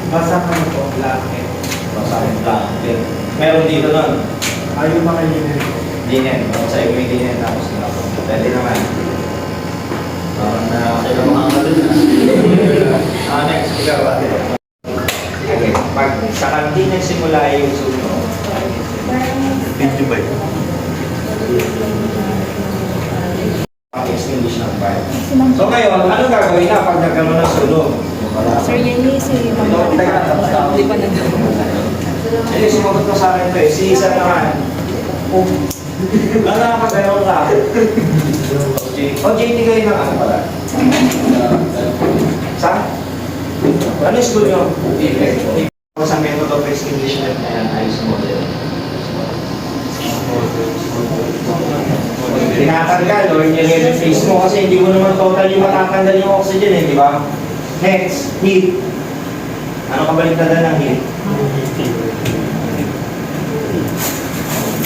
Basa ka po, blanket. Masakit blanket. Meron dito nun. Yung mga unit. Linen. Sa iyo yung linen tapos na po. Pwede naman. Kailangan mga kalun na. Next. Ikaw ba? Okay. Pag sa kantin nagsimula yung suno. Video ba yun? Pag-extinguish ng fire. So ngayon, anong gagawin na pag nagkaroon ng sunog? Sir, yan yung si Mama. Di pa nagkaroon. Hindi, sumagot ko sa akin ito eh. Si Isa naman. Nakakagayon ka. O, JT kayo na ano pala? Saan? Ano school nyo? Sa method of extinguishment na yan, ayos model. Tinatanggal o nire-replace mo kasi hindi mo naman totally matatanggal yung oxygen eh, di ba? Next, heat. Ano kabaligtaran ng heat?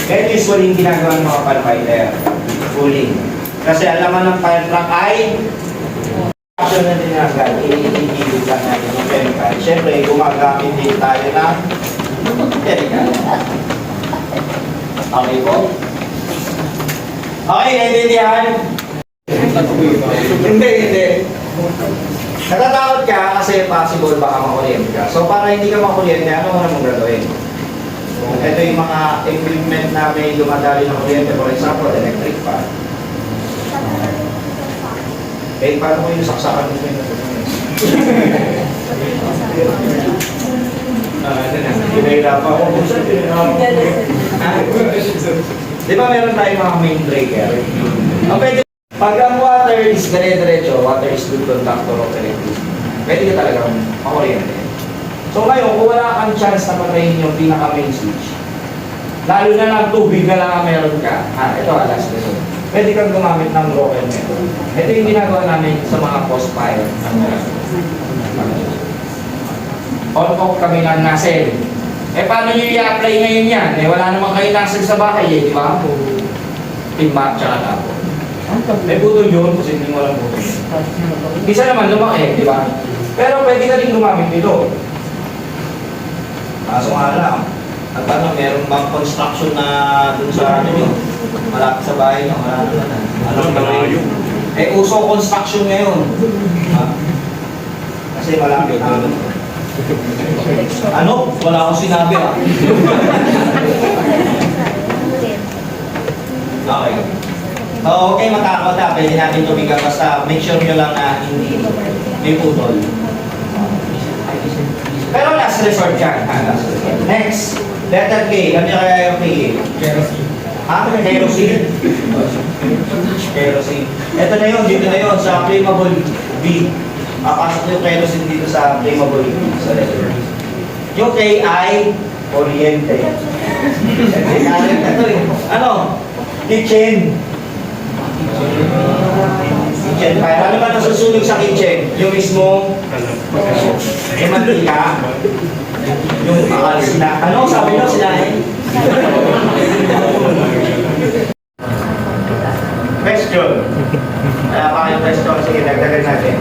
Kaya usually yung ginagawa ng mga firefighter, cooling. Kasi alam ng fire truck ay action na tinanggal, iigilid lang natin yung chemical. Siyempre, gumagamit din tayo ng chemical. Okay po? Okay, naiintindihan? Hindi. Natatakot ka kasi possible baka makuryente ka. So para hindi ka makuryente, ano mo mong gagawin? Ito yung mga equipment na may dumadali ng kuryente. For example, electric fan. Eh, paano mo yung saksakan mo yung Pinahirapan ako. Di ba meron tayong mga main breaker? Pwede, pag ang water is dire-diretso, water is good conductor of electricity, pwede ka talagang makuryente. So ngayon, kung wala kang chance na patayin yung pinaka-main switch, lalo na lang tubig na lang ang meron ka, ito last lesson, pwede kang gumamit ng broken method. Ito yung ginagawa namin sa mga post-fire. On-off kami ng nasel. Eh paano nyo i-apply ngayon yan? Eh wala naman kayo nasel sa bahay eh, di ba? Timba, tsaka tapo. Eh putol yun kasi hindi mo lang putol. Isa naman lumaki, di ba? Pero pwede ka rin gumamit nito. Kaso nga lang, at ano, meron bang construction na dun sa ano nyo? Malapit sa bahay nyo, wala naman. Anong gawin? Eh uso construction ngayon. Kasi malapit na ano? Wala akong sinabi Okay. So, okay, matakot na. Pwede natin tumigang basta make sure nyo lang na hindi may putol. Pero last resort yan. Last resort. Next, letter K. Ano kaya yung K? Kerosene. Kerosene. Kerosene. Ito na yun, dito na yun, sa flammable B. Pasok yung kerosene dito sa flammable B. Sa letter. Yung K ay oriente. Ito yun. Ano? Kitchen. Kitchen fire. Ano ba nasusunog sa kitchen? Yung mismo yung mantika. Yung sila. Ano sabi nyo sila eh? Question. Wala pa kayong question. Sige, dagdagan natin.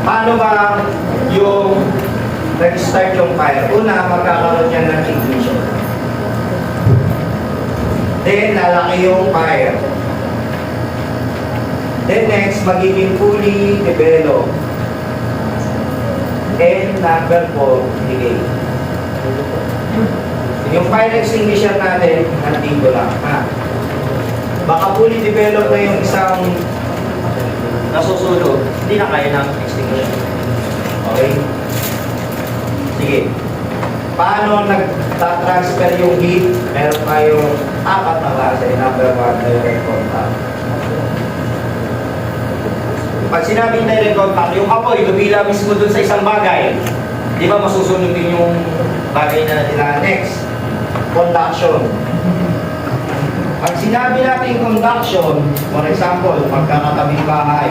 Paano ba yung nag-start yung fire? Una, magkakaroon yan ng ignition. Then, lalaki yung fire. Then next, magiging fully developed. And number 4, delay. Yung fire extinguisher natin, nandito lang. Baka fully developed na yung isang nasusunod, hindi na kaya ng extinguisher. Okay? Sige. Paano nag-transfer yung heat? Meron tayong 4 na klase. Number 1, direct contact. Pag sinabing direct contact, yung apoy, lumila mismo dun sa isang bagay. Di ba masusunod din yung bagay na nila? Next, conduction. Pag sinabi natin conduction, for example, magkakatabing bahay,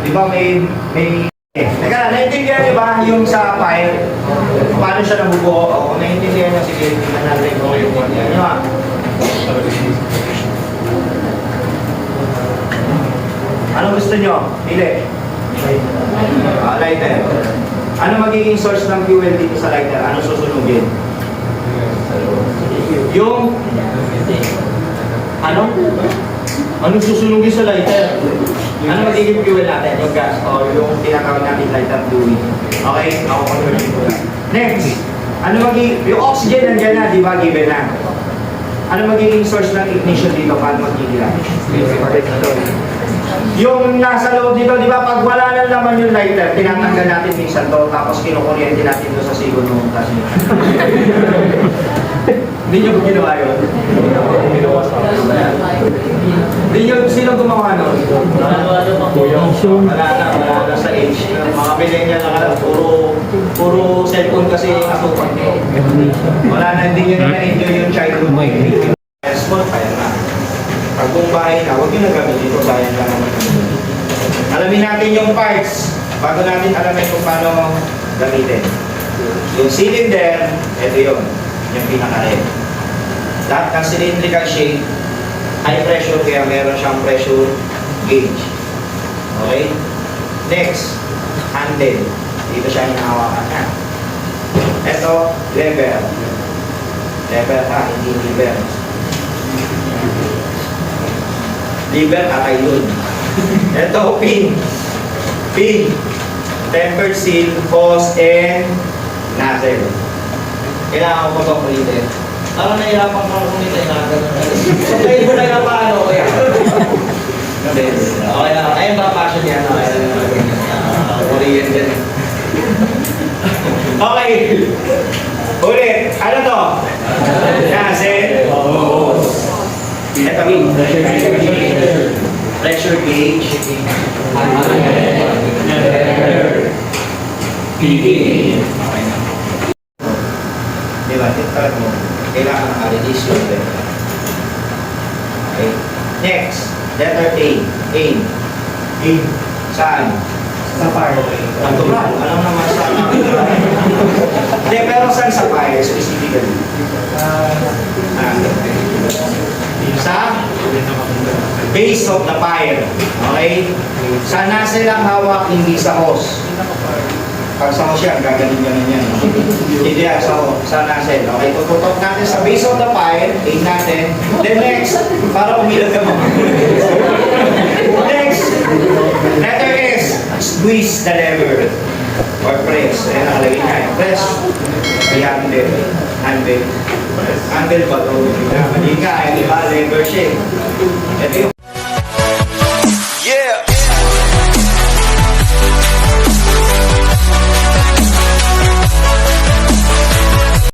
di ba may teka, naintindihan niyo ba yung sa fire? Paano siya nabubuo? O, naintindihan niyo, sige, tingnan natin kung yung ano Ano gusto nyo? Pili. Lighter. Ano magiging source ng fuel dito sa lighter? Ano susunugin? Yung ano? Ano susunugin sa lighter? Ano magiging fuel natin? Yung gas o yung tinatawag natin lighter fluid. Okay? Ako conversion ko lang. Next. Ano magiging... Yung oxygen nandiyan na, di ba? Given na. Ano magiging source ng ignition dito? Paano magiging? Yung nasa loob dito, di ba? Pag wala na naman yung lighter, tinatanggal natin minsan to, tapos kinukuryente natin doon sa sigon ng tas. Hindi nyo ba ginawa yun? Hindi nyo, sino gumawa nun? Wala na sa age. Mga millennial na lang, puro cellphone kasi kasupan nyo. Wala na, hindi nyo na-enjoy yung childhood. Small fire na. Pag buong bahay na, huwag nyo na gamitin ito, sayang lang naman. Alamin natin yung parts, bago natin alamin kung paano gamitin. Yung cylinder, ito yun, yung pinaka-red. Lahat ng cylindrical shape, high pressure, kaya meron siyang pressure gauge. Okay? Next, handle. Dito siya hinahawakan na. Ito, lever. Lever ha, hindi lever. Liver, akay yun. Ito, pin. Pin. Tempered seal, hose, and nozzle. Kailangan ko ba ulitin? Parang nahirapan ko ulitin na gano'n. So, kayo mo na yung paano kaya? Okay na. Ayun ba passion yan? Korean din. Okay. Ulit. Ano to? Nozzle. Hose. Ito yung pressure gauge, diba? Tingnan mo, kailangan ma-release yun. Okay. Next, letter A. A. A. Saan? Sa fire. Natural. Alam naman saan. Hindi, pero saan sa fire specifically? Sa base of the fire. Okay? Sa nozzle ang hawak, hindi sa hose. Pag sa hose yan, gagaling-galing yan. Hindi yan, sa nozzle. Okay? Tututok natin sa base of the fire, aim natin. Then next, para umilag ka mo. Next, letter S, squeeze the lever. Or press. Ayan, nakalagay nga yun. Press. Handle. Handle. Handle ba ito? Mali nga, di ba? Lever siya. Ito yung